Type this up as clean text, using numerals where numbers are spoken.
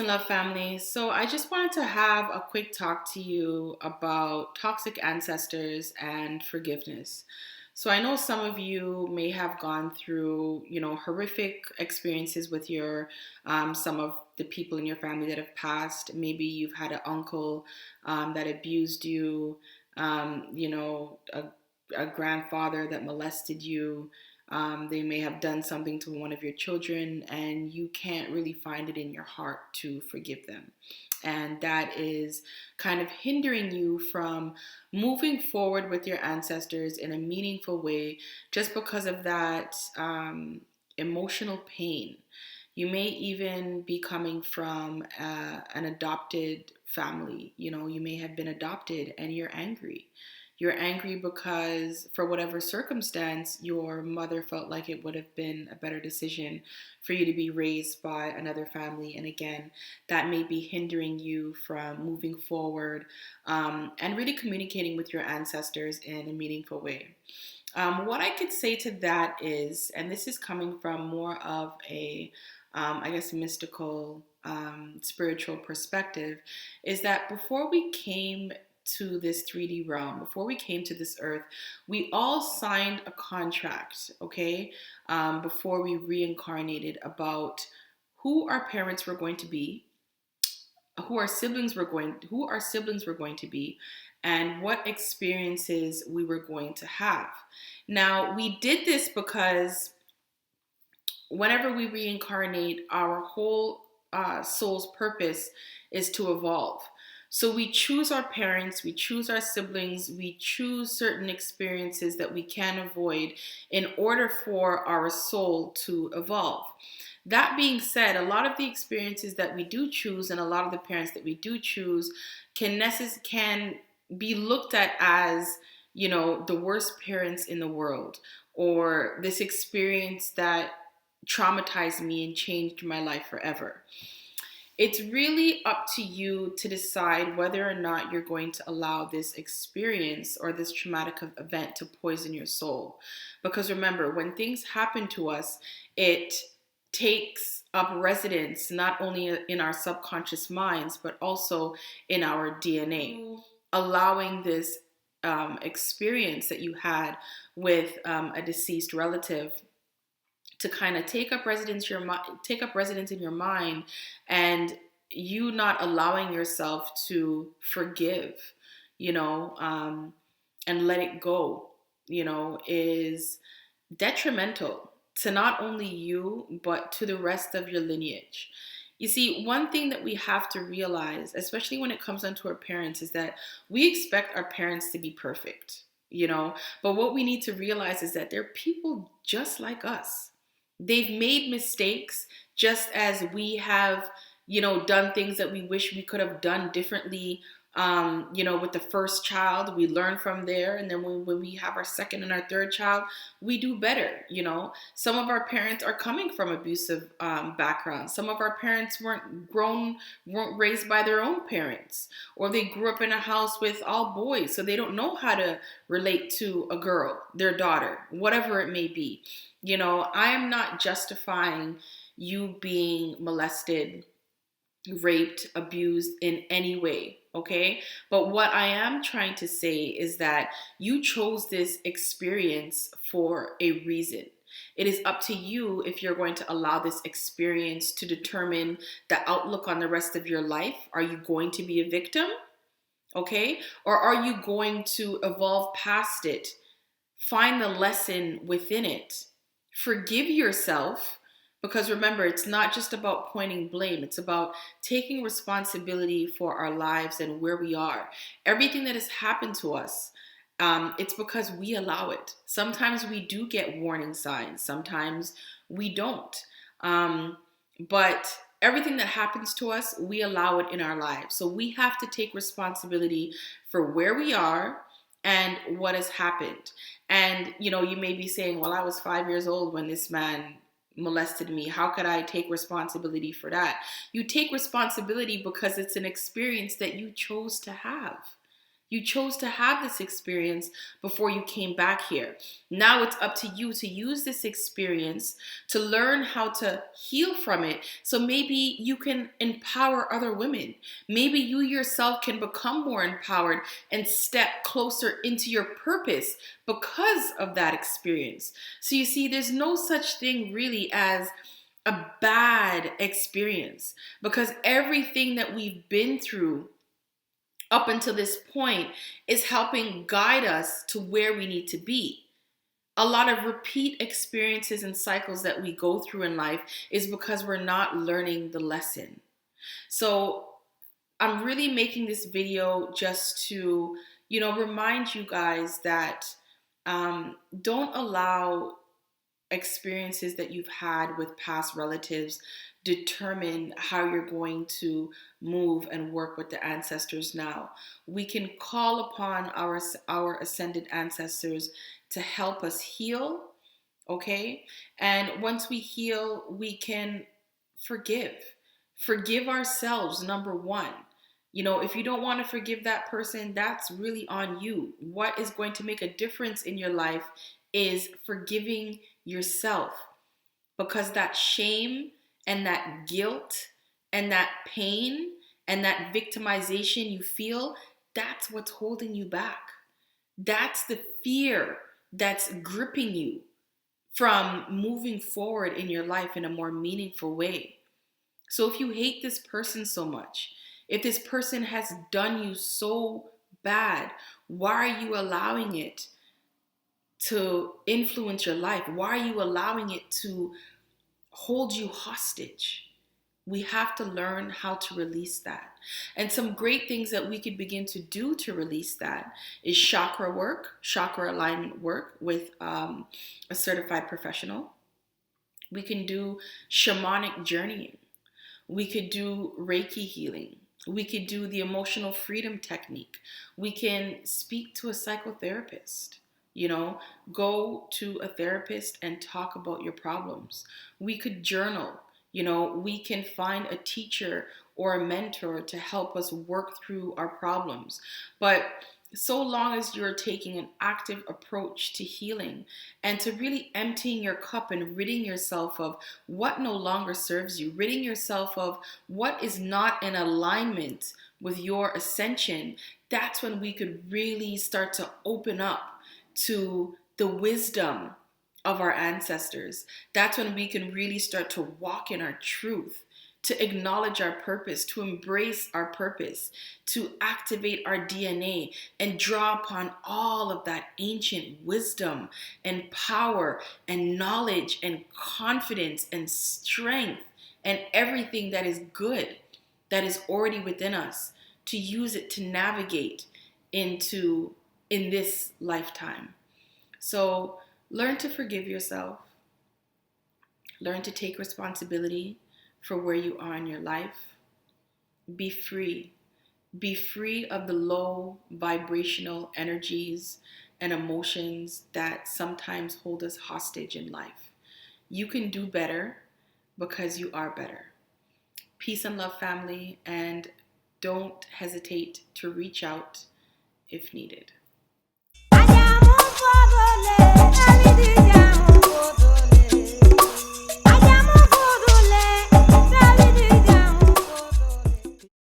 and love, family. So I just wanted to have a quick talk to you about toxic ancestors and forgiveness. So I know some of you may have gone through, horrific experiences with your some of the people in your family that have passed. Maybe you've had an uncle that abused you, a grandfather that molested you. They may have done something to one of your children, and you can't really find it in your heart to forgive them. And that is kind of hindering you from moving forward with your ancestors in a meaningful way just because of that emotional pain. You may even be coming from an adopted family. You may have been adopted and you're angry. You're angry because, for whatever circumstance, your mother felt like it would have been a better decision for you to be raised by another family. And again, that may be hindering you from moving forward and really communicating with your ancestors in a meaningful way. What I could say to that is, and this is coming from more of a, mystical, spiritual perspective, is that before we came to this 3D realm, before we came to this earth, we all signed a contract, okay, before we reincarnated about who our parents were going to be, who our siblings were going to be, and what experiences we were going to have. Now, we did this because whenever we reincarnate, our whole soul's purpose is to evolve. So we choose our parents, we choose our siblings, we choose certain experiences that we can avoid in order for our soul to evolve. That being said, a lot of the experiences that we do choose and a lot of the parents that we do choose can be looked at as, the worst parents in the world, or this experience that traumatized me and changed my life forever. It's really up to you to decide whether or not you're going to allow this experience or this traumatic event to poison your soul. Because remember, when things happen to us, it takes up residence not only in our subconscious minds, but also in our DNA, allowing this experience that you had with a deceased relative to kind of take up residence in your mind, and you not allowing yourself to forgive, and let it go, is detrimental to not only you but to the rest of your lineage. You see, one thing that we have to realize, especially when it comes down to our parents, is that we expect our parents to be perfect, but what we need to realize is that they're people just like us. They've made mistakes just as we have, done things that we wish we could have done differently. With the first child, we learn from there. And then when we have our second and our third child, we do better. Some of our parents are coming from abusive backgrounds. Some of our parents weren't raised by their own parents, or they grew up in a house with all boys. So they don't know how to relate to a girl, their daughter, whatever it may be. I am not justifying you being molested, raped, abused in any way, okay? But what I am trying to say is that you chose this experience for a reason. It is up to you if you're going to allow this experience to determine the outlook on the rest of your life. Are you going to be a victim, okay? Or are you going to evolve past it, find the lesson within it, forgive yourself? Because remember, it's not just about pointing blame. It's about taking responsibility for our lives and where we are. Everything that has happened to us, it's because we allow it. Sometimes we do get warning signs. Sometimes we don't. But everything that happens to us, we allow it in our lives. So we have to take responsibility for where we are and what has happened. And, you may be saying, well, I was 5 years old when this man molested me. How could I take responsibility for that? You take responsibility because it's an experience that you chose to have. You chose to have this experience before you came back here. Now it's up to you to use this experience to learn how to heal from it. So maybe you can empower other women. Maybe you yourself can become more empowered and step closer into your purpose because of that experience. So you see, there's no such thing really as a bad experience, because everything that we've been through up until this point is helping guide us to where we need to be. A lot of repeat experiences and cycles that we go through in life is because we're not learning the lesson. So I'm really making this video just to, remind you guys that don't allow experiences that you've had with past relatives determine how you're going to move and work with the ancestors now. We can call upon our ascended ancestors to help us heal, okay? And once we heal, we can forgive. Forgive ourselves, number one. If you don't want to forgive that person, that's really on you. What is going to make a difference in your life is forgiving yourself, because that shame and that guilt and that pain and that victimization you feel, that's what's holding you back. That's the fear that's gripping you from moving forward in your life in a more meaningful way. So if you hate this person so much, if this person has done you so bad, why are you allowing it to influence your life? Why are you allowing it to hold you hostage? We have to learn how to release that. And some great things that we could begin to do to release that is chakra work, chakra alignment work with a certified professional. We can do shamanic journeying. We could do Reiki healing. We could do the emotional freedom technique. We can speak to a psychotherapist. Go to a therapist and talk about your problems. We could journal. We can find a teacher or a mentor to help us work through our problems. But so long as you're taking an active approach to healing and to really emptying your cup and ridding yourself of what no longer serves you, ridding yourself of what is not in alignment with your ascension, that's when we could really start to open up to the wisdom of our ancestors. That's when we can really start to walk in our truth, to acknowledge our purpose, to embrace our purpose, to activate our DNA and draw upon all of that ancient wisdom and power and knowledge and confidence and strength and everything that is good, that is already within us, to use it to navigate in this lifetime. So learn to forgive yourself. Learn to take responsibility for where you are in your life. Be free. Be free of the low vibrational energies and emotions that sometimes hold us hostage in life. You can do better because you are better. Peace and love, family, and don't hesitate to reach out if needed.